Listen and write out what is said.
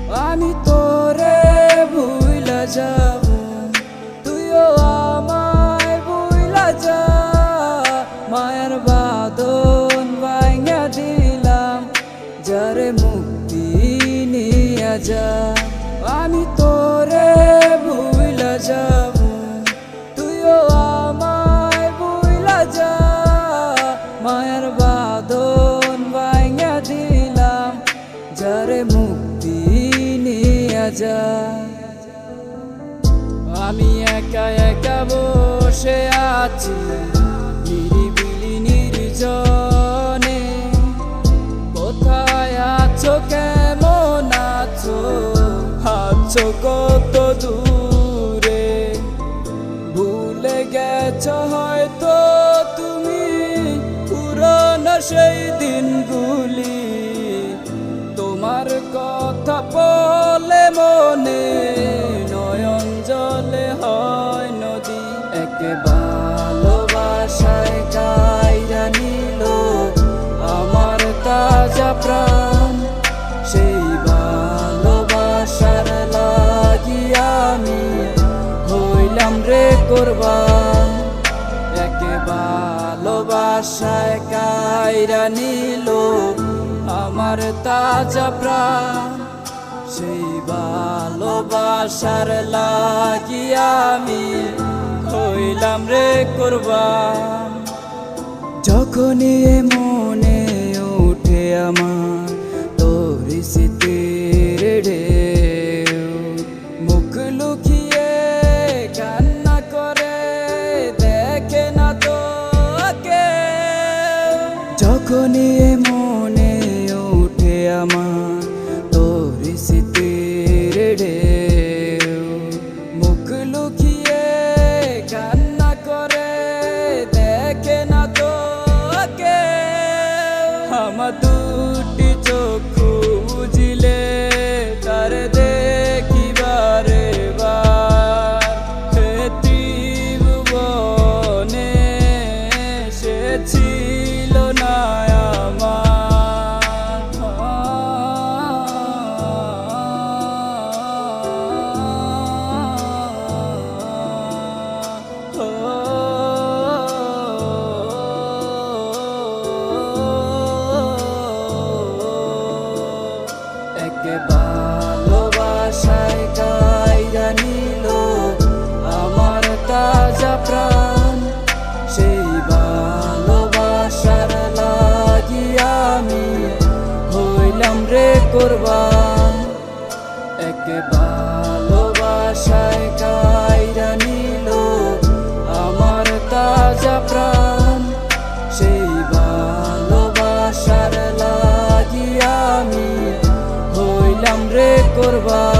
আমি তোরে ভুইলা যাব, তুইও আমায় ভুইলা যা। মায়ের বাঁধন ভাঙা দিলাম, যারে মুক্তি নিয়া যা। আমি তোরে ভুইলা যাব, তুইও আমায় ভুইলা যা। মায়ের বাঁধন ভাঙা দিলাম, যারে মুক্তি নিয়া যা। আমি একা একা বসে আছি নিরিবিলি নির্জনে, কোথায় আছো কেমন আছো, আছো কত দূরে। ভুলে গেছো হয়তো তুমি পুরনো সেই দিনগুলি, তোমার কথা বলে মনে নয়ন জলে হয় নদী। একে ভালোবাসায় কাইরা নিল আমার তাজা প্রাণ, সেই ভালোবাসার লাগিয়া আমি হইলাম রে কুরবান। একে ভালোবাসায় কাইরা নিল আমার তাজা প্রাণ, সেই ভালোবাসার লাগিয়া আমি হইলাম রে কুরবান। যখনই মনে উঠে আমার তোর স্মৃতির ঢেউ, মুখ লুকিয়ে কান্না করে দেখে না তোকে। যখনই মনে উঠে আমার তোর স্মৃতির ঢেউ, মুখ লুকিয়ে কান্না করে দেখে না তোকে। আমার দুটি চক্ষু বুঝিলে তার দেখিবারে বার, ত্রিভুবনে সে ছিল না আমার। একে ভালোবাসায় কাইরা নিল আমার তাজা প্রাণ, সেই ভালোবাসার লাগিয়া আমি হইলাম রে কুরবান। একে ভালোবাসায় কাইরা নিল আমার তাজা প্রাণ, সেই ভালোবাসার লাগিয়া আমি হইলাম রে কুরবান।